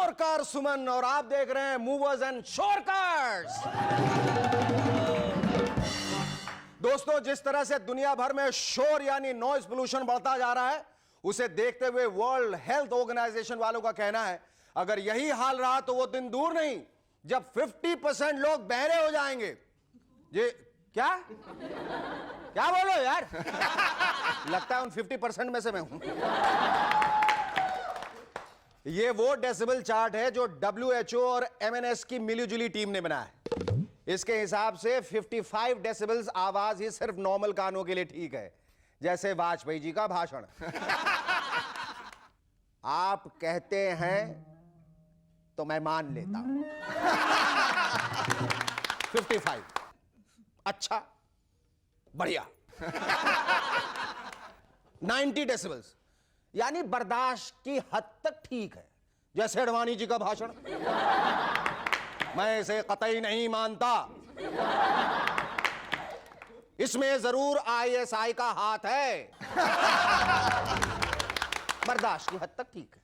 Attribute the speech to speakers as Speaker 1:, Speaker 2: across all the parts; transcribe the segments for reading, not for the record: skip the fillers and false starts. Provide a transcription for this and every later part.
Speaker 1: नमस्कार सुमन, और आप देख रहे हैं मूवर्स एंड शोरकार्स। दोस्तों, जिस तरह से दुनिया भर में शोर यानी नॉइज पोल्यूशन बढ़ता जा रहा है, उसे देखते हुए वर्ल्ड हेल्थ ऑर्गेनाइजेशन वालों का कहना है अगर यही हाल रहा तो वो दिन दूर नहीं जब 50% लोग बहरे हो जाएंगे। ये क्या क्या बोलो यार? लगता है उन 50% में से मैं हूं। ये वो डेसिबल चार्ट है जो WHO और MNS की मिलीजुली टीम ने बनाया है। इसके हिसाब से 55 डेसिबल्स आवाज ही सिर्फ नॉर्मल कानों के लिए ठीक है, जैसे वाजपेयी जी का भाषण। आप कहते हैं तो मैं मान लेता हूं। 55 अच्छा, बढ़िया। 90 डेसिबल्स यानी बर्दाश्त की हद तक ठीक है, जैसे अडवाणी जी का भाषण। मैं इसे कतई नहीं मानता, इसमें जरूर ISI का हाथ है। बर्दाश्त की हद तक ठीक है।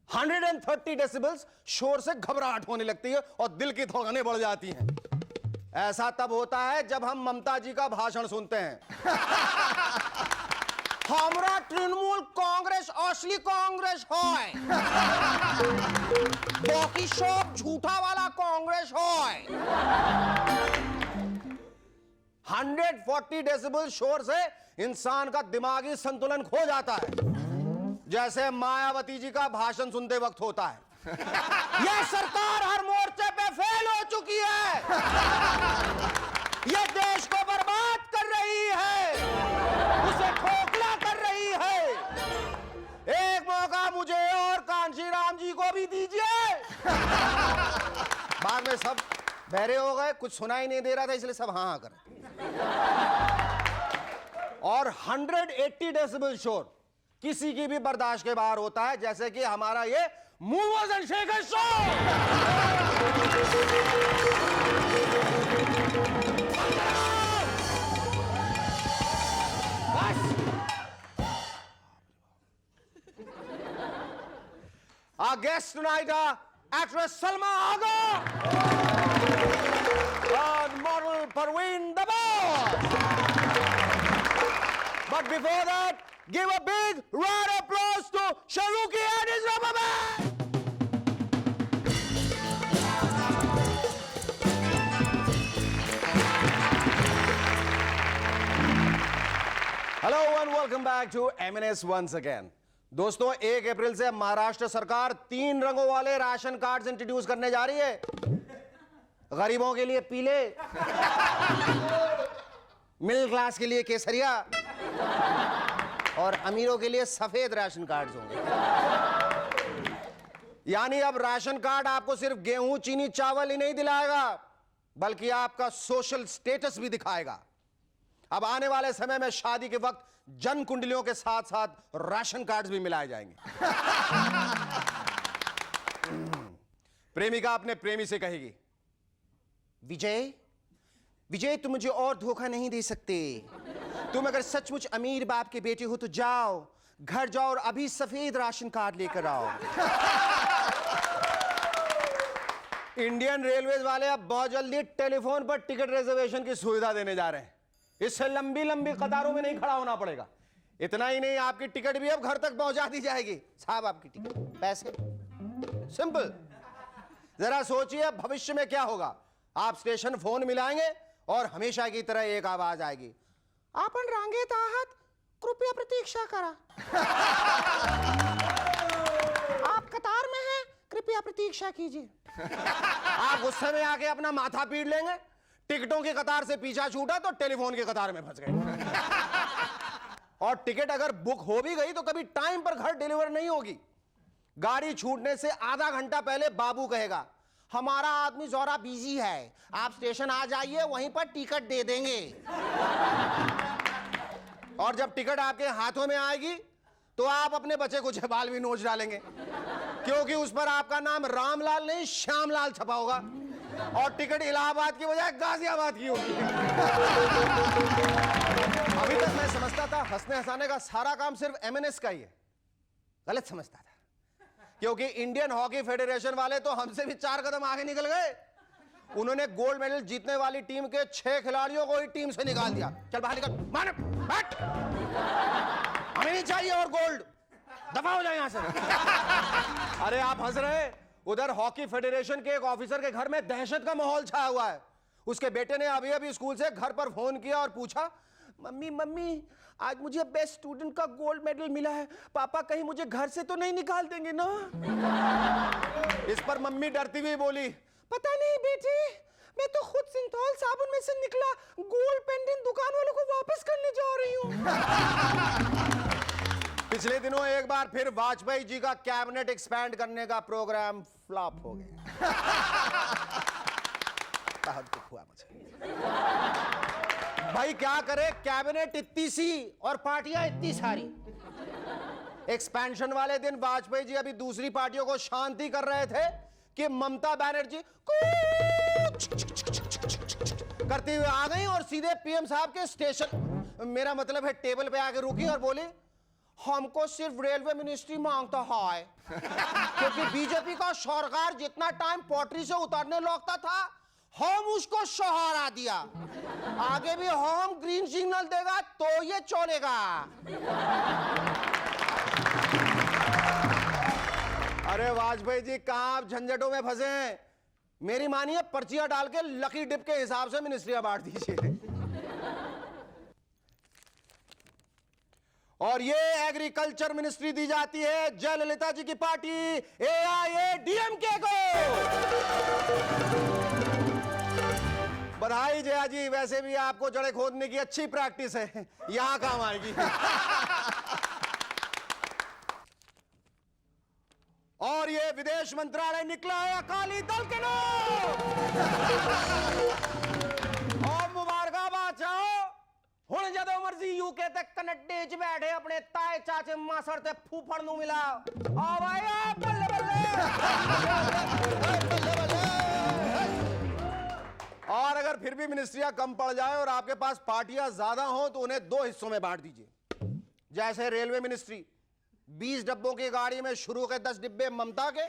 Speaker 1: 130 डेसिबल्स शोर से घबराहट होने लगती है और दिल की धड़कनें बढ़ जाती हैं। ऐसा तब होता है जब हम ममता जी का भाषण सुनते हैं। हमरा तृणमूल कांग्रेस असली कांग्रेस है, बाकी सब झूठा वाला कांग्रेस है। 140 डेसिबल शोर से इंसान का दिमागी संतुलन खो जाता है, जैसे मायावती जी का भाषण सुनते वक्त होता है। यह सरकार हर मोर्चे पे फेल हो चुकी है, यह देश को बर्बाद कर रही है, उसे खोखला कर रही है। एक मौका मुझे और कांशी राम जी को भी दीजिए। बाद में सब बहरे हो गए, कुछ सुनाई नहीं दे रहा था, इसलिए सब हाँ हाँ कर। और 180 डेसिबल शोर किसी की भी बर्दाश्त के बाहर होता है, जैसे कि हमारा ये movers and shakers show. Our guests tonight are actress Salma Agha and model Parveen Dabas. But before that, give a big round of applause to Shahrukhi and his rubber band. Hello and welcome back to MNS once again. दोस्तों, 1 अप्रैल से महाराष्ट्र सरकार 3 रंगों वाले ration cards introduce करने जा रही है। गरीबों के लिए पीले, मिडिल क्लास के लिए केसरिया और अमीरों के लिए सफेद राशन कार्ड्स होंगे। यानी अब राशन कार्ड आपको सिर्फ गेहूं, चीनी, चावल ही नहीं दिलाएगा, बल्कि आपका सोशल स्टेटस भी दिखाएगा। अब आने वाले समय में शादी के वक्त जन कुंडलियों के साथ साथ राशन कार्ड्स भी मिलाए जाएंगे। प्रेमिका अपने प्रेमी से कहेगी, विजय विजय, तुम मुझे और धोखा नहीं दे सकते। तुम अगर सचमुच अमीर बाप के बेटे हो तो जाओ, घर जाओ और अभी सफेद राशन कार्ड लेकर आओ। इंडियन रेलवेज वाले अब बहुत जल्दी टेलीफोन पर टिकट रिजर्वेशन की सुविधा देने जा रहे हैं। इससे लंबी लंबी कतारों में नहीं खड़ा होना पड़ेगा। इतना ही नहीं, आपकी टिकट भी अब घर तक पहुंचा दी जाएगी। साहब, आपकी टिकट, पैसे, सिंपल। जरा सोचिए भविष्य में क्या होगा। आप स्टेशन फोन मिलाएंगे और हमेशा की तरह एक आवाज आएगी, आपण रांगेत आहात, कृपया प्रतीक्षा करा। आप कतार में हैं, कृपया प्रतीक्षा कीजिए। आप गुस्से में आके अपना माथा पीट लेंगे। टिकटों की कतार से पीछा छूटा तो टेलीफोन की कतार में फंस गए। और टिकट अगर बुक हो भी गई तो कभी टाइम पर घर डिलीवर नहीं होगी। गाड़ी छूटने से आधा घंटा पहले बाबू कहेगा, हमारा आदमी जरा बिजी है, आप स्टेशन आ जाइए, वहीं पर टिकट दे देंगे। और जब टिकट आपके हाथों में आएगी तो आप अपने बच्चे को बाल भी नोच डालेंगे, क्योंकि उस पर आपका नाम रामलाल नहीं श्यामलाल छपा होगा और टिकट इलाहाबाद की बजाय गाजियाबाद की होगी। अभी तक मैं समझता था हंसने हंसाने का सारा काम सिर्फ MNS का ही है। गलत समझता था। क्योंकि इंडियन हॉकी फेडरेशन वाले तो हमसे भी 4 कदम आगे निकल गए। उन्होंने गोल्ड मेडल जीतने वाली टीम के 6 खिलाड़ियों को ही टीम से निकाल दिया। चल बाहर निकल, मान बैठ, हमें नहीं चाहिए और गोल्ड, दफा हो जाए यहां से। अरे आप हंस रहे, उधर हॉकी फेडरेशन के एक ऑफिसर के घर में दहशत का माहौल छाया हुआ है। उसके बेटे ने अभी अभी स्कूल से घर पर फोन किया और पूछा, मम्मी मम्मी आज मुझे बेस्ट स्टूडेंट का गोल्ड मेडल मिला है, पापा कहीं मुझे घर से तो नहीं निकाल देंगे ना? इस पर मम्मी डरती हुई बोली, पता नहीं बेटी, मैं तो खुद सिंथॉल साबुन में से निकला गोल्ड पेंडेंट दुकान वालों को वापस करने जा रही हूं। पिछले दिनों एक बार फिर वाजपेयी जी का कैबिनेट एक्सपैंड करने का प्रोग्राम फ्लॉप हो गया। बहुत दुख हुआ मुझे। भाई क्या करे, कैबिनेट इतनी सी और पार्टियां इतनी सारी। एक्सपेंशन वाले दिन वाजपेयी जी अभी दूसरी पार्टियों को शांति कर रहे थे कि ममता बनर्जी करती हुई आ गई और सीधे पीएम साहब के स्टेशन, मेरा मतलब है टेबल पे आके रुकी और बोली, हमको सिर्फ रेलवे मिनिस्ट्री मांगता है। क्योंकि बीजेपी का सरकार जितना टाइम पटरी से उतरने लगता था, हम उसको सहारा दिया, आगे भी हम ग्रीन सिग्नल देगा तो ये चलेगा। अरे वाजपेयी जी कहां आप झंझटों में फंसे हैं? मेरी मानिए पर्चियां डाल के लकी डिप के हिसाब से मिनिस्ट्रियां बांट दीजिए। और ये एग्रीकल्चर मिनिस्ट्री दी जाती है जयललिता जी की पार्टी AIADMK को। बधाई जया जी, वैसे भी आपको जड़ें खोदने की अच्छी प्रैक्टिस है, यहां काम आएगी। और ये विदेश मंत्रालय निकला है अकाली दल के लोग। और मुबारकबाद चाहो, हुण जदों मर्जी यूके तक कनेडे च बैठे अपने ताए चाचे मासड़ ते फूफड़ नू मिला। आ भाई आ बल्ले बल्ले। और अगर फिर भी मिनिस्ट्रियां कम पड़ जाए और आपके पास पार्टियां ज्यादा हो तो उन्हें 2 हिस्सों में बांट दीजिए। जैसे रेलवे मिनिस्ट्री, 20 डब्बों की गाड़ी में शुरू के 10 डिब्बे ममता के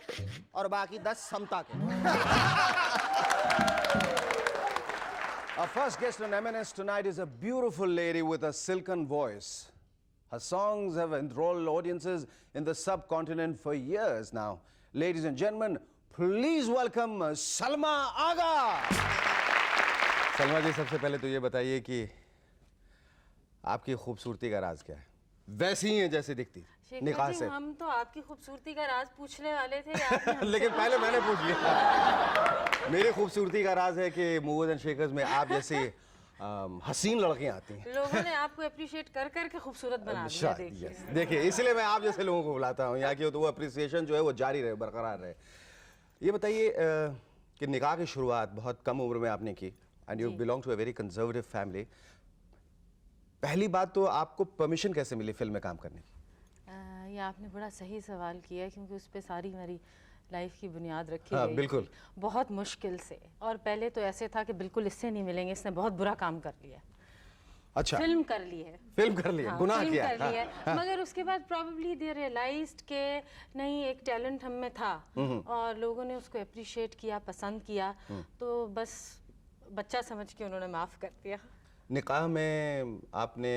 Speaker 1: और बाकी 10 समता के। Our first guest on M&S tonight is a beautiful lady with a silken voice. Her songs have enthralled audiences in the subcontinent for years now. Ladies and gentlemen, please welcome Salma Agha.
Speaker 2: Salma जी, सबसे पहले तो ये बताइए कि आपकी खूबसूरती का राज क्या है?
Speaker 1: वैसी ही है जैसे दिखती निकाह से।
Speaker 3: हम तो आपकी खूबसूरती का राज पूछने वाले थे।
Speaker 1: लेकिन पहले मैंने पूछ लिया। मेरी खूबसूरती का राज है कि मूवर्स एंड शेकर्स में आप जैसे हसीन लड़कियां आती हैं।
Speaker 3: लोगों ने आपको अप्रिशिएट कर करके खूबसूरत बना दिया।
Speaker 1: देखिए इसलिए मैं आप जैसे लोगों को बुलाता हूँ यहाँ की, तो वो अप्रिसिएशन जो है वो जारी रहे, बरकरार रहे। ये बताइए कि निकाह की शुरुआत बहुत कम उम्र में आपने की and you belong to a very conservative family. पहली बात तो आपको परमिशन कैसे मिली फिल्म में काम करने की?
Speaker 3: ये आपने बड़ा सही सवाल किया, क्योंकि उस पर सारी मेरी लाइफ की बुनियाद रखी गई।
Speaker 1: बिल्कुल।
Speaker 3: बहुत मुश्किल से, और पहले तो ऐसे था कि बिल्कुल इससे नहीं मिलेंगे, इसने बहुत बुरा काम कर लिया।
Speaker 1: अच्छा,
Speaker 3: फिल्म कर ली है,
Speaker 1: फिल्म कर ली है, गुनाह किया
Speaker 3: कर लिया है। मगर उसके बाद प्रॉब्ली दे रियलाइज्ड के नहीं, एक टैलेंट हम में था और लोगों ने उसको अप्रिशिएट किया, पसंद किया, तो बस बच्चा समझ के उन्होंने माफ़ कर दिया।
Speaker 1: निकाह में आपने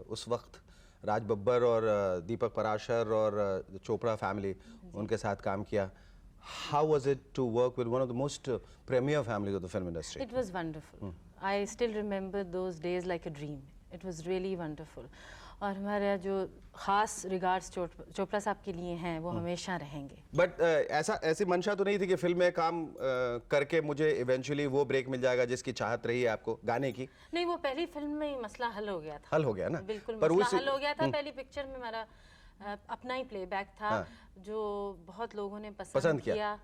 Speaker 1: उस वक्त राज बब्बर और दीपक पराशर और चोपड़ा फैमिली उनके साथ काम किया। How was it to work with one of the most premier families of the film industry?
Speaker 3: It was wonderful. I still remember those days like a dream. It was really wonderful. और हमारा जो खास regards Chopra साहब के लिए हैं वो हमेशा रहेंगे।
Speaker 1: बट ऐसी मंशा तो नहीं थी कि फिल्म में काम करके मुझे इवेंचुअली वो ब्रेक मिल जाएगा जिसकी चाहत रही है आपको गाने की?
Speaker 3: नहीं, वो पहली फिल्म में ही मसला हल हो गया था।
Speaker 1: हल हो गया ना?
Speaker 3: बिल्कुल मसला हल हो गया था। पहली पिक्चर में हमारा अपना ही प्लेबैक था जो बहुत लोगों ने पसंद किया।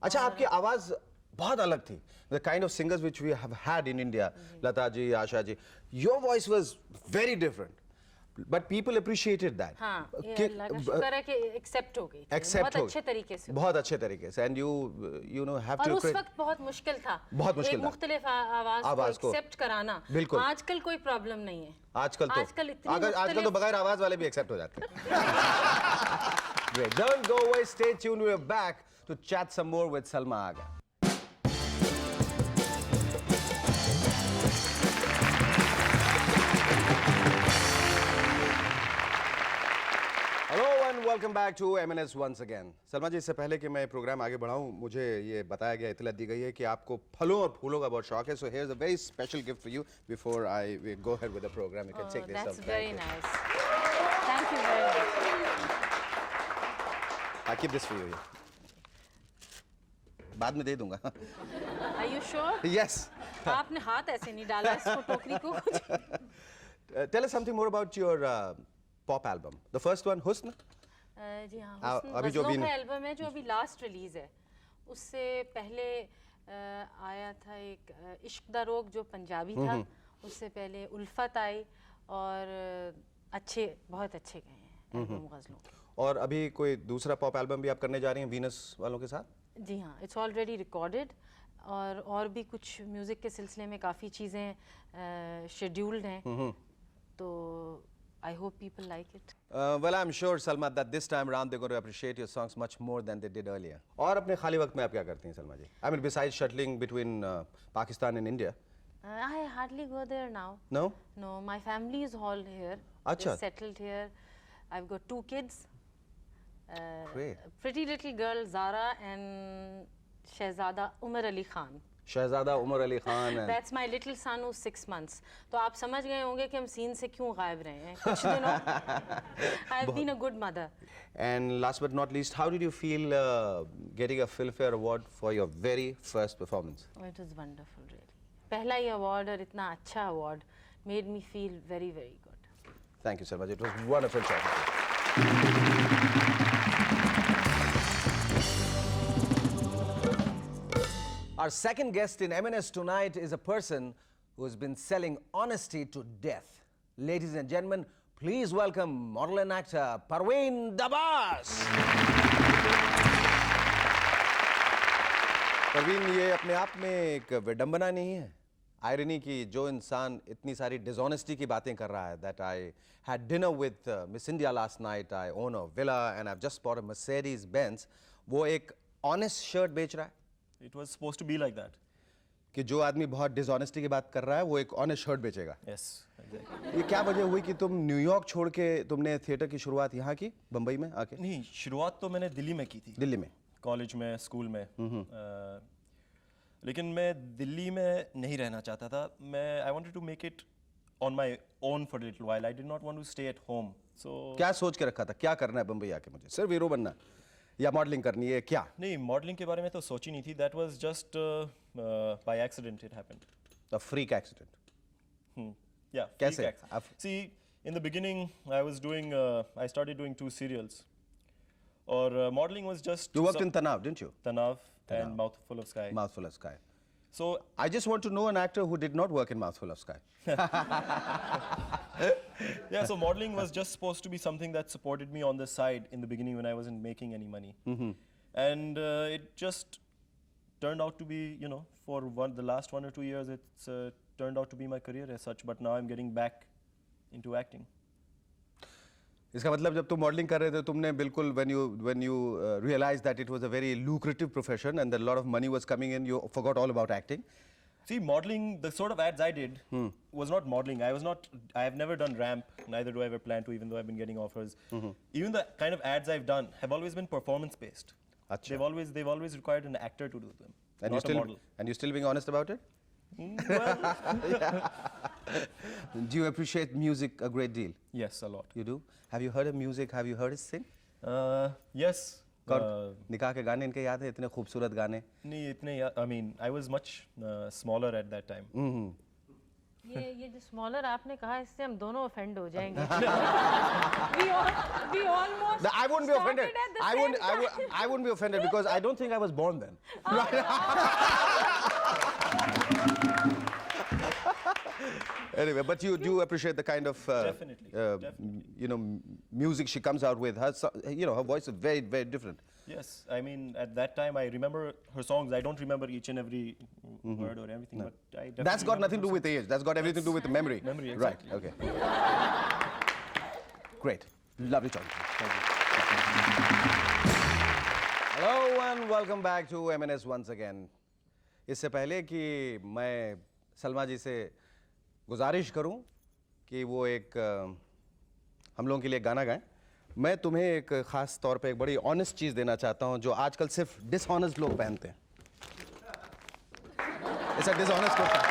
Speaker 1: अच्छा, आपकी आवाज बहुत अलग थी। The kind of singers which we have had in India, Lata ji, Asha ji, your voice was very different.
Speaker 2: But people appreciated that.
Speaker 3: हाँ ये
Speaker 2: कि-
Speaker 3: अल्लाह का शुक्र है कि एक्सेप्ट हो गई थी,
Speaker 2: Accept
Speaker 3: बहुत
Speaker 2: हो-
Speaker 3: अच्छे तरीके से।
Speaker 2: बहुत अच्छे तरीके से, and you know have
Speaker 3: और
Speaker 2: to
Speaker 3: उस वक्त बहुत मुश्किल था,
Speaker 2: बहुत मुश्किल
Speaker 3: एक
Speaker 2: था।
Speaker 3: मुख्तलिफ आवाज
Speaker 2: आवाज
Speaker 3: को
Speaker 2: को।
Speaker 3: एक्सेप्ट कराना।
Speaker 2: बिल्कुल।
Speaker 3: आजकल कोई प्रॉब्लम नहीं है।
Speaker 2: आजकल
Speaker 3: इतनी
Speaker 2: आजकल तो बगैर आवाज वाले भी एक्सेप्ट हो जाते हैं। Great. Don't go away. Stay tuned. We're back to chat some more with Salma Agha. Hello and welcome back to MNS once again. Salma ji, इससे पहले कि मैं प्रोग्राम आगे बढ़ाऊं, मुझे ये बताया गया, इतला दी गई है कि आपको फलों और फूलों का बहुत शौक है। So here is a very special gift for you before I go ahead with the program. You can take this
Speaker 3: That's
Speaker 2: up.
Speaker 3: very nice. Thank you very much.
Speaker 2: I keep this for you. बाद में दे दूंगा।
Speaker 3: Are you sure?
Speaker 2: Yes.
Speaker 3: आपने हाथ ऐसे नहीं डाला इसको टोकरी को कुछ।
Speaker 2: Tell us something more about your pop album. The first one Husn.
Speaker 3: जी हाँ,
Speaker 2: अभी जो
Speaker 3: गज़लों
Speaker 2: भी
Speaker 3: का एल्बम है जो अभी लास्ट रिलीज है। उससे पहले आया था एक इश्क दा रोग जो पंजाबी था। उससे पहले उल्फत आई और अच्छे बहुत अच्छे गए हैं एल्बम गज़लों के।
Speaker 2: और अभी कोई दूसरा पॉप एल्बम भी आप करने जा रही हैं वीनस वालों के साथ?
Speaker 3: जी हाँ, इट्स ऑलरेडी रिकॉर्डेड और भी कुछ म्यूज़िक के सिलसिले में काफ़ी चीज़ें शेड्यूल्ड हैं, तो I hope people like it.
Speaker 2: Well, I'm sure, Salma, that this time around they're going to appreciate your songs much more than they did earlier. और अपने खाली वक्त में आप क्या करती हैं, सलमा जी? I mean, besides shuttling between Pakistan and India.
Speaker 3: I hardly go there now.
Speaker 2: No?
Speaker 3: No, my family is all here.
Speaker 2: Acha.
Speaker 3: They're settled here. I've got 2 kids.
Speaker 2: Great.
Speaker 3: A pretty little girl Zara and Shehzada Umar Ali Khan.
Speaker 2: शहजादा उमर अली खान है।
Speaker 3: That's my little son who's 6 months. तो आप समझ गए होंगे कि हम scene से क्यों गायब रहे हैं कुछ दिनों। I've been a good mother.
Speaker 2: And last but not least, how did you feel getting a Filmfare Award for your very first performance?
Speaker 3: Oh, it was wonderful, really. पहला ही award और इतना अच्छा award made me feel very, very good.
Speaker 2: Thank you, Salma ji. It was wonderful chatting to you. Our second guest in M&S tonight is a person who has been selling honesty to death. Ladies and gentlemen, please welcome model and actor Parveen Dabas. Parveen, ये अपने आप में एक विडंबना नहीं है, irony की, जो इंसान इतनी सारी डिसऑनेस्टी की बातें कर रहा है, that I had dinner with Miss India last night, I own a villa and I've just bought a Mercedes Benz, वो एक honest shirt बेच रहा है?
Speaker 4: It was supposed to be like that.
Speaker 2: कि जो आदमी बहुत डिसऑनेस्टी की बात कर रहा है वो एक ऑनेस्ट शर्ट बेचेगा।
Speaker 4: Yes, exactly.
Speaker 2: ये क्या वजह हुई कि तुम न्यूयॉर्क छोड़ के तुमने थिएटर की शुरुआत यहाँ की, बम्बई में आके?
Speaker 4: नहीं, शुरुआत तो मैंने दिल्ली में की थी,
Speaker 2: दिल्ली में?
Speaker 4: कॉलेज में, स्कूल में। लेकिन मैं दिल्ली में नहीं रहना चाहता था। मैं I wanted to make it on my own for little while. I did not want to stay at home. So
Speaker 2: क्या सोच के रखा था, क्या करना है बम्बई आके मुझे? सिर्फ हीरो बनना या मॉडलिंग करनी है, क्या?
Speaker 4: नहीं, मॉडलिंग के बारे में तो सोची नहीं थी। That was just by accident it happened.
Speaker 2: A freak accident.
Speaker 4: Yeah,
Speaker 2: कैसे?
Speaker 4: freak accident. See, in the beginning, I started doing 2 serials. Or modeling was just
Speaker 2: You worked in Tanav, didn't you?
Speaker 4: Tanav and Mouthful of Sky.
Speaker 2: Mouthful of Sky.
Speaker 4: So
Speaker 2: I just want to know an actor who did not work in Mouthful of Sky.
Speaker 4: yeah, so modeling was just supposed to be something that supported me on the side in the beginning when I wasn't making any money. And it just turned out to be, you know, for the last 1 or 2 years, it's turned out to be my career as such. But now I'm getting back into acting.
Speaker 2: इसका मतलब जब तुम modelling कर रहे थे तुमने बिल्कुल when you realized that it was a very lucrative profession and that a lot of money was coming in, you forgot all about acting.
Speaker 4: See, modeling, the sort of ads I did was not modeling. I have never done ramp, neither do I ever plan to, even though I've been getting offers. Even the kind of ads I've done have always been performance based.
Speaker 2: Achha.
Speaker 4: They've always required an actor to do them,
Speaker 2: And
Speaker 4: not a model.
Speaker 2: you're still being honest about it?
Speaker 4: Well,
Speaker 2: Do you appreciate music a great deal?
Speaker 4: yes, a lot.
Speaker 2: You do? Have you heard of music? Have you heard us sing?
Speaker 4: Yes.
Speaker 2: कौन निकाह के गाने इनके याद है, इतने खूबसूरत गाने?
Speaker 4: नहीं इतने I mean, I was much smaller at that time.
Speaker 3: ये जो स्मॉलर आपने कहा, इससे हम दोनों ऑफेंड हो जाएंगे। we almost
Speaker 2: I wouldn't be offended.
Speaker 3: started at the same time.
Speaker 2: I wouldn't be offended because I don't think I was born then. Anyway, but you do appreciate the kind of
Speaker 4: Definitely, definitely.
Speaker 2: you know, music she comes out with. Her voice is very, very different.
Speaker 4: Yes, I mean, at that time, I remember her songs. I don't remember each and every word or everything, but I definitely
Speaker 2: That's got
Speaker 4: remember
Speaker 2: nothing to do
Speaker 4: her
Speaker 2: with age. That's got everything to do with memory.
Speaker 4: Memory, exactly.
Speaker 2: Right. Okay. Great. Lovely talking to you.
Speaker 4: songs. Thank you.
Speaker 2: Hello and welcome back to MNS once again. इससे पहले कि मैं सलमा जी से गुजारिश करूं कि वो एक हम लोगों के लिए गाना गाएं, मैं तुम्हें एक ख़ास तौर पे एक बड़ी ऑनेस्ट चीज़ देना चाहता हूं जो आजकल सिर्फ डिसऑनेस्ट लोग पहनते हैं. ऐसा डिसऑनेस्ट होता है.